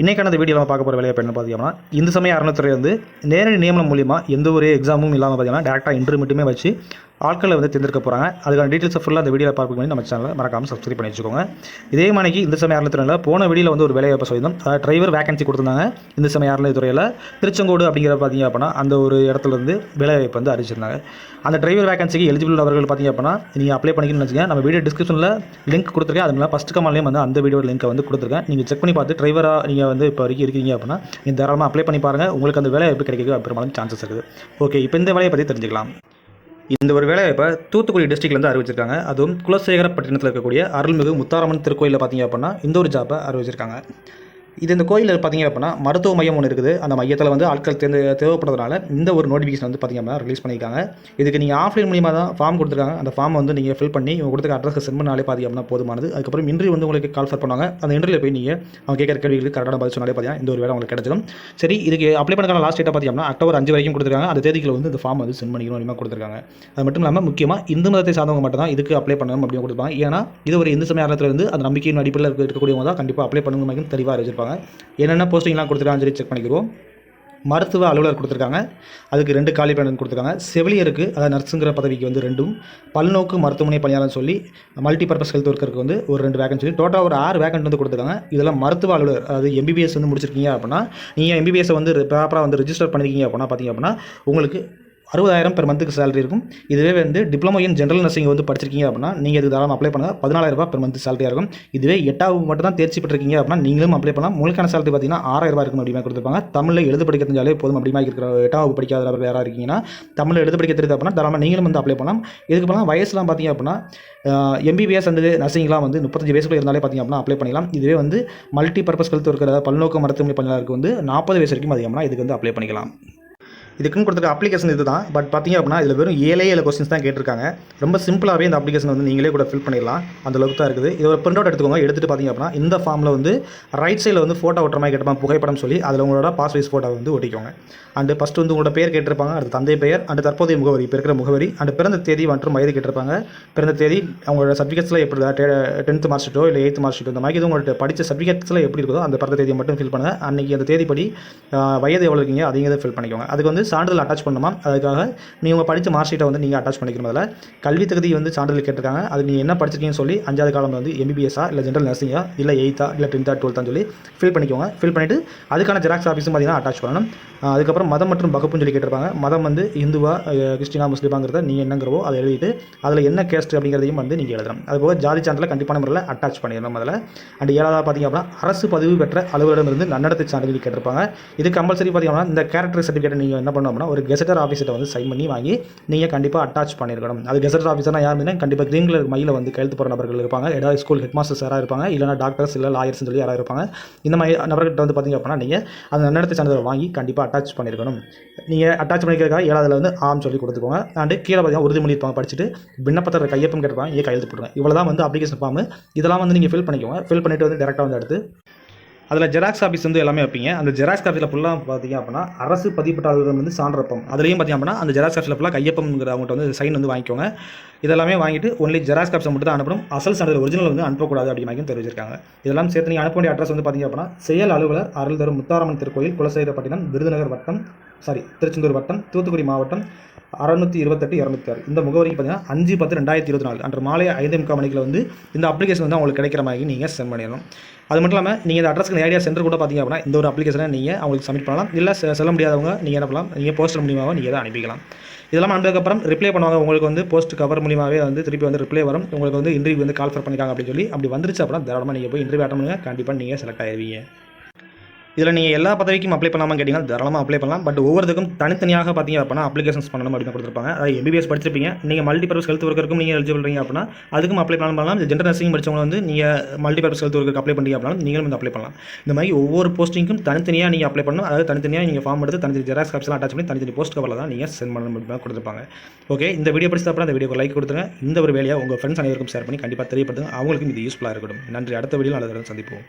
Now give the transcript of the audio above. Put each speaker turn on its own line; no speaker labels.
இன்றைக்கான இந்த வீடியோ நம்ம பார்க்க போகிற வேலையை என்ன பார்த்தீங்கன்னா, இந்த சமயம் அறநிலைத்துறை வந்து நேரடி நியமனம் மூலிமா எந்த ஒரு எக்ஸாமும் இல்லாமல் பார்த்தீங்கன்னா டேரெக்டாக இன்டர்வியூ மட்டுமே வச்சு ஆட்களை வந்து தேர்ந்தெடுக்க போகிறாங்க. அதுக்கான டீட்டெயில்ஸை ஃபுல்லாக அந்த வீடியோவில் பார்க்க நம்ம சேனலில் மறக்காமல் சப்ஸ்கிரைப் பண்ணி வச்சுக்கோங்க. இதே மாதிரி இந்த சமயம் அறநிலைத்துறையில் போன வீடியோவில் வந்து ஒரு வேலையை சொல்லியிருந்தோம். டிரைவர் வேகன்சி கொடுத்துருந்தாங்க. இந்த சமயம் அறநிலைத்துறையில் திருச்செங்கோடு அப்படிங்கிற பார்த்தீங்க அப்படின்னா அந்த ஒரு இடத்துல இருந்து வேலைவாய்ப்பு வந்து அறிவிச்சிருந்தாங்க. அந்த டிரைவர் வேகன்சிக்கு எலிஜிபிள் உள்ளவர்கள் பார்த்தீங்க அப்படின்னா நீங்கள் அப்ளை பண்ணிக்கணும்னு வச்சுக்கோங்க. நம்ம வீடியோ டிஸ்கிரிப்ஷனில் லிங்க் கொடுத்துருக்கேன். அதனால ஃபஸ்ட் கமெண்ட்லேயும் வந்து அந்த வீடியோ லிங்க்கை வந்து கொடுத்துருக்கேன். நீங்கள் செக் பண்ணி பார்த்து டிரைவராக நீங்கள் வந்து இப்போ வரைக்கும் இருக்கீங்க அப்படின்னா நீங்கள் தாராளமாக அப்ளை பண்ணி பாருங்கள். உங்களுக்கு அந்த வேலைவாய்ப்பு கிடைக்க பெரும்பாலும் சான்சஸ் இருக்குது. ஓகே, இப்போ இந்த வேலையை பற்றி தெரிஞ்சுக்கலாம். இந்த ஒரு வேலைவாய்ப்பை தூத்துக்குடி டிஸ்ட்ரிக்ட்லேருந்து அறிவிச்சிருக்காங்க. அதுவும் குலசேகரப்பட்டினத்தில் இருக்கக்கூடிய அருள்மிகு முத்தாரம்மன் திருக்கோயிலில் பார்த்தீங்க அப்படின்னா இந்த ஒரு ஜாப்பை அறிவிச்சிருக்காங்க. இந்த கோயிலில் பார்த்தீங்க அப்படின்னா மருத்துவ மையம் ஒன்று இருக்குது. அந்த மையத்தில் வந்து ஆட்கள் தேவைப்படுறதுனால இந்த ஒரு நோட்டிஃபிகேஷன் வந்து பார்த்தீங்க அப்படின்னா ரிலீஸ் பண்ணியிருக்காங்க. இதுக்கு நீங்கள் ஆஃப்லைன் மூலியமாக தான் ஃபார்ம் கொடுத்துருக்காங்க. அந்த ஃபார்ம் வந்து நீங்கள் ஃபில் பண்ணி இவங்க கொடுத்துருக்க அட்ரஸ்க்கு சென்ட் பண்ணாலே பார்த்தீங்க அப்படின்னா போதுமானது. அதுக்கப்புறம் இன்டர்வியூ வந்து உங்களுக்கு கால் பண்ணுவாங்க. அந்த இன்டர்வியூவில் போய் நீங்கள் அவங்க கேட்குற கேள்விகளுக்கு கரெக்டான பதில் சொன்னாலே பார்த்தீங்கன்னா இந்த ஒரு வேலை உங்களுக்கு கிடைச்சிடும். சரி, இதுக்கு அப்ளை பண்ணக்கான லாஸ்ட் டேட்டாக பார்த்தீங்கன்னா அக்டோபர் 5 வரைக்கும் கொடுத்துருக்காங்க. அந்த தேதியில் வந்து இந்த ஃபார்ம் வந்து சென்ட் பண்ணிக்கணும் அப்படிமா கொடுத்துருக்காங்க. அது மட்டும் இல்லாமல் முக்கியமாக இந்து மதத்தை சார்ந்தவங்க மட்டும் தான் இதுக்கு அப்ளை பண்ணணும் அப்படின்னு கொடுப்பாங்க. ஏன்னா இது ஒரு இந்து சமய அறத்தில் வந்து அந்த நம்பிக்கையின் அடிப்படையில் இருக்கக்கூடியவங்க தான் கண்டிப்பாக அப்ளை பண்ணுங்க மாதிரி தெளிவாக அறிவிச்சிருப்பாங்க. என்னென்ன போஸ்டிங்லாம் கொடுத்துருக்காங்க சொல்லி செக் பண்ணிக்கிறோம். மருத்துவ அலுவலர் கொடுத்துருக்காங்க. அதுக்கு 2 காலி பணியிடம் கொடுத்துருக்காங்க. செவிலியருக்கு அதாவது நர்ஸுங்கிற பதவிக்கு வந்து 2, பல்நோக்கு மருத்துவமனை பணியாளர்னு சொல்லி மல்டி பர்பஸ் ஹெல்த் ஒர்க்கருக்கு வந்து ஒரு 2 வேகன்சி சொல்லி டோட்டலாக ஒரு 6 வேகன்ட் வந்து கொடுத்துருக்காங்க. இதெல்லாம் மருத்துவ அலுவலர் அதாவது எம்பிபிஎஸ் வந்து முடிச்சிருக்கீங்க அப்படின்னா நீங்கள் எம்பிபிஎஸ் வந்து ப்ராப்பராக வந்து ரிஜிஸ்டர் பண்ணிருக்கீங்க அப்படின்னா பார்த்தீங்க அப்படின்னா உங்களுக்கு 60,000 பெர் மந்த்துக்கு சேலரி இருக்கும். இதுவே வந்து டிப்ளமோ இன் ஜென்ரல் நர்சிங் வந்து படிச்சிருக்கீங்க அப்படின்னா நீங்கள் இதுக்கு தாராளமாக அப்ளை பண்ணுங்கள். 14,000 ரூபாய் பெர் மந்த் சேலரியாக இருக்கும். இதுவே 8வது மட்டும் தான் தேர்ச்சி பெற்றிருக்கீங்க அப்படின்னா நீங்களும் அப்ளை பண்ணலாம். உங்களுக்கான சேலரி பார்த்தீங்கன்னா 6,000 ரூபாய் இருக்கும் அப்படிமா கொடுத்துருப்பாங்க. தமிழில் எழுத படிக்க தெரிஞ்சாலே போதும் அப்படிமா இருக்கிற 8வது படிக்காதவர்கள் யாராக இருக்கீங்கன்னா தமிழில் எழுத படிக்க தெரியுது அப்படின்னா தாராளமாக நீங்களும் வந்து அப்ளை பண்ணலாம். இதுக்கு பண்ணலாம் வயசுலாம் பார்த்தீங்க அப்படின்னா எம்பிபிஎஸ் அண்ட் நர்சிங்லாம் வந்து 35 வயசுக்குள்ள இருந்தாலே பார்த்தீங்க அப்படின்னா அப்ளை பண்ணிக்கலாம். இதுவே வந்து மல்டி பர்பஸ் ஹெல்த் இருக்கிற பல்நோக்கு மருத்துவமனை பணியாளருக்கு வந்து 40 வயசு வரைக்கும் அதிகமாக இதுக்கு வந்து அப்ளை பண்ணிக்கலாம். இதுக்குன்னு கொடுத்துருக்க அப்ளிகேஷன் இது தான். பட் பார்த்தீங்க அப்படின்னா இதில் வெறும் 7 கொஸ்டின்ஸ் தான் கேட்டிருக்காங்க. ரொம்ப சிம்பிளாகவே இந்த அப்ளிகேஷன் வந்து நீங்களே கூட ஃபில் பண்ணிடலாம். அந்த அளவுக்கு தான் இருக்குது. இது ஒரு பிரிண்ட் அவுட் எடுத்துக்கோங்க. எடுத்துகிட்டு பார்த்தீங்க அப்படின்னா இந்த ஃபார்மில் வந்து ரைட் சைடில் வந்து ஃபோட்டோ ஒட்டுற மாதிரி கேட்டிருப்பாங்க, புகைப்படம் சொல்லி அதில் உங்களோட பாஸ் வைஸ் ஃபோட்டோ வந்து ஒட்டிக்கோங்க. அண்டு ஃபஸ்ட்டு வந்து உங்களோட பேர் கேட்டிருப்பாங்க, அடுத்து தந்தை பெயர் அண்டு தற்போதைய முகவரி இப்போ இருக்கிற முகவரி அண்டு பிறந்த தேதி மற்றும் வயது கேட்டிருப்பாங்க. பிறந்த தேதி அவங்களோட சர்டிஃபிகேட்ஸில் எப்படி 10th மார்க் ஷீட்டோ இல்லை 8th மார்க் ஷீட்டோ இந்த மாதிரி உங்கள்கிட்ட படித்த சர்டிஃபிகேட்ஸில் எப்படி இருக்குதோ அந்த பிறந்த தேதியை மட்டும் ஃபில் பண்ணுங்கள். அன்றைக்கி அந்த தேதிப்படி வயது எவ்வளோ இருக்கீங்க அதையும் ஃபில் பண்ணிக்கோங்க. அதுக்கு வந்து சான்றிதழ் அட்டாச் பண்ணணும். அதுக்காக நீங்கள் படித்த மார்க் ஷீட்டை வந்து நீங்கள் அட்டாச் பண்ணிக்கணும். அதில் கல்வி தகுதி வந்து சான்றிதழ் கேட்டிருக்காங்க. அது நீங்கள் என்ன படிச்சிருக்கீங்கன்னு சொல்லி 5வது காலம் வந்து எம்பிபிஎஸ்ஸா இல்லை ஜென்ரல் நர்சிங்கா இல்லை 8th இல்லை 10th 12th சொல்லி ஃபில் பண்ணிக்கோங்க. ஃபில் பண்ணிவிட்டு அதுக்கான ஜெராக்ஸ் ஆஃபீஸும் பார்த்தீங்கன்னா அட்டாச் பண்ணணும். அதுக்கப்புறம் மதம் மற்றும் வகுப்புன்னு சொல்லி கேட்டிருப்பாங்க. மதம் வந்து இந்துவா கிறிஸ்டினா முஸ்லீமாங்கிறத நீங்கள் என்னங்கிறவோ அதை எழுதிட்டு அதில் என்ன கேஸ்ட் அப்படிங்கிறதையும் வந்து நீங்கள் எழுதணும். அதுபோக ஜாதி சான்றிதழ் கண்டிப்பான முறையில் அட்டாச் பண்ணிடணும். அதில் அண்ட் 7வது பார்த்தீங்க அப்படின்னா அரசு பதிவு பெற்ற அலுவலரிடமிருந்து நன்னடத்தை சான்றிதழ் கேட்டிருப்பாங்க. இது கம்பல்சரி பார்த்தீங்கன்னா இந்த கேரக்டர் சர்டிஃபிகேட் நீங்கள் என்ன பண்ணணும் அப்படின்னா ஒரு கெசட்டர் ஆஃபீஸர்கிட்ட வந்து சைன் பண்ணி வாங்கி நீங்கள் கண்டிப்பாக அட்டாச் பண்ணியிருக்கணும். அது கெசட்டர் ஆஃபீஸர்னா யாருன்னா கண்டிப்பாக கிரீன் கலர் மையில் வந்து கையெழுத்து போகிற நபர்கள் இருப்பாங்க. ஏதாவது ஸ்கூல் ஹெட் மாஸ்டர்ஸ் யாராக இருப்பாங்க, இல்லைனா டாக்டர்ஸ் இல்லை லாயர்ஸ்னு சொல்லி யாராக இருப்பாங்க. இந்த மாதிரி நபர்கிட்ட வந்து பார்த்தீங்க அப்படின்னா நீங்கள் அந்த நன்னடத்தை சான்றிதழ் வாங்கி கண்டிப்பாக அட்டாச் பண்ணியிருக்கணும். நீங்கள் அட்டாச் பண்ணிக்கிறதுக்காக 7வதுல வந்து ஆம் சொல்லி கொடுத்துக்கோங்க. அண்டு கீழே பார்த்தீங்கன்னா உறுதிமொழி இருப்பாங்க, படிச்சுட்டு விண்ணப்பத்தை கையொப்பம் கேட்பாங்க, இங்கே கையெழுத்து போடுங்க. இவ்வளோ தான் வந்து அப்ளிகேஷன் ஃபார்ம். இதெல்லாம் வந்து நீங்கள் ஃபில் பண்ணிக்கோங்க. ஃபில் பண்ணிவிட்டு வந்து டேரெக்டாக வந்து எடுத்து அதில் ஜெராக்ஸ் ஆஃபீஸ் வந்து எல்லாமே வைப்பீங்க. அந்த ஜெராக்ஸ் ஆஃபீஸில் ஃபுல்லாக பார்த்தீங்க அப்படின்னா அரசு பதிவுப்பட்ட அலுவலகம் வந்து சான்றப்பம் அதுலேயும் பார்த்தீங்க அப்படின்னா அந்த ஜெராக்ஸ் ஆஃபீஸில் ஃபுல்லாக கையொப்பம்ங்கிற அவங்கள்ட்ட வந்து சைன் வந்து வாங்கிக்கோங்க. இதெல்லாமே வாங்கிட்டு ஒன்லி ஜெராக்ஸ் ஆஃபீஸை மட்டும் தான் அனுப்பணும். அசல் சான்றிதழ் ஒரிஜினல் வந்து அனுப்பக்கூடாது அப்படின்னு தெரிவிச்சிருக்காங்க. இதெல்லாம் சேர்த்து நீங்கள் அனுப்ப வேண்டிய அட்ரஸ் வந்து பார்த்தீங்க அப்படின்னா செயல் அலுவலர் அருள்தரும் முத்தாரம்மன் திருக்கோயில் குலசேகரப்பட்டினம் திருச்செந்தூர் வட்டம் தூத்துக்குடி மாவட்டம் 628-206 இந்த முகவரிக்கு பார்த்தீங்கன்னா 5/10/2024 அன்று மாலை 5:45 மணிக்கு வந்து இந்த அப்ளிகேஷன் வந்து உங்களுக்கு கிடைக்கிற மாதிரி நீங்கள் சென்ட் பண்ணிடணும். அது மட்டும் இல்லாமல் நீங்கள் இந்த அட்ரஸ்க்கு நேரடியாக சென்டர் கூட பார்த்தீங்க அப்படின்னா இந்த ஒரு அப்ளிகேஷனை நீங்கள் அவங்களுக்கு சப்மிட் பண்ணலாம். இல்லை செல்ல முடியாதவங்க நீங்கள் என்ன பண்ணலாம், நீங்கள் போஸ்டர் மூலியமாக நீங்கள் தான் அனுப்பிக்கலாம். இதெல்லாம் அனுப்பியதுக்கப்புறம் ரிப்ளை பண்ணுவாங்க. உங்களுக்கு வந்து போஸ்ட் கவர் மூலியமாகவே வந்து திருப்பி வந்து ரிப்ளை வரும். உங்களுக்கு வந்து இன்டர்வியூ வந்து கால் பண்ணியிருக்காங்க அப்படின்னு சொல்லி அப்படி வந்துருச்சு அப்படின்னா தாராளமாக நீங்கள் போய் இன்டர்வியூ அட்டன் பண்ணுங்கள். கண்டிப்பாக நீங்கள் செலக்ட் ஆகிடுவீங்க. இதில் நீங்கள் எல்லா பதவிக்கும் அப்ளை பண்ணாமல் கேட்டிங்கன்னா தாராளமாக அப்ளை பண்ணலாம். பட் ஒவ்வொருத்துக்கும் தனித்தனியாக பார்த்தீங்க அப்படின்னா அப்ளிகேஷன்ஸ் பண்ணணும் அப்படின்னு கொடுத்துருப்பாங்க. அதாவது எம்பிபிஎஸ் படிச்சிருப்பீங்க, நீங்கள் மல்டி பர்பஸ் ஹெல்த் ஒர்க்கருக்கும் நீங்கள் எலிஜிபிள் அப்படின்னா அதுக்கும் அப்ளை பண்ணலாம். ஜென்ரல் நர்சிங் படித்தவங்க வந்து நீங்கள் மல்டி பர்பஸ் ஹெல்த் ஒர்க்கருக்கு அப்ளை பண்ணி அப்படின்னா நீங்களும் வந்து அப்ளை பண்ணலாம். இந்த மாதிரி ஒவ்வொரு போஸ்டிங்கும் தனித்தனியாக நீங்கள் அப்ளை பண்ணணும். அதாவது தனித்தனியாக நீங்கள் ஃபார்ம் எடுத்து தனித்தனி ஜெராக்ஸ் காப்பிஸ்லாம் அட்டாச் பண்ணி தனித்தனி போஸ்ட் கவரில் தான் நீங்கள் சென்ட் பண்ணணும் அப்படின்னு கொடுத்துருப்பாங்க. ஓகே, இந்த வீடியோ படிச்சது அப்புறம் அந்த வீடியோக்கு லைக் கொடுத்துருங்க. இந்த ஒரு வேலையை உங்கள் ஃப்ரெண்ட்ஸ் அனைவருக்கும் ஷேர் பண்ணி கண்டிப்பாக தெரியப்படுத்துங்க. அவங்களுக்கும் இது யூஸ்ஃபுல்லாக இருக்கட்டும். நன்றி. அடுத்த வீடியோவில் நல்ல சந்திப்போம்.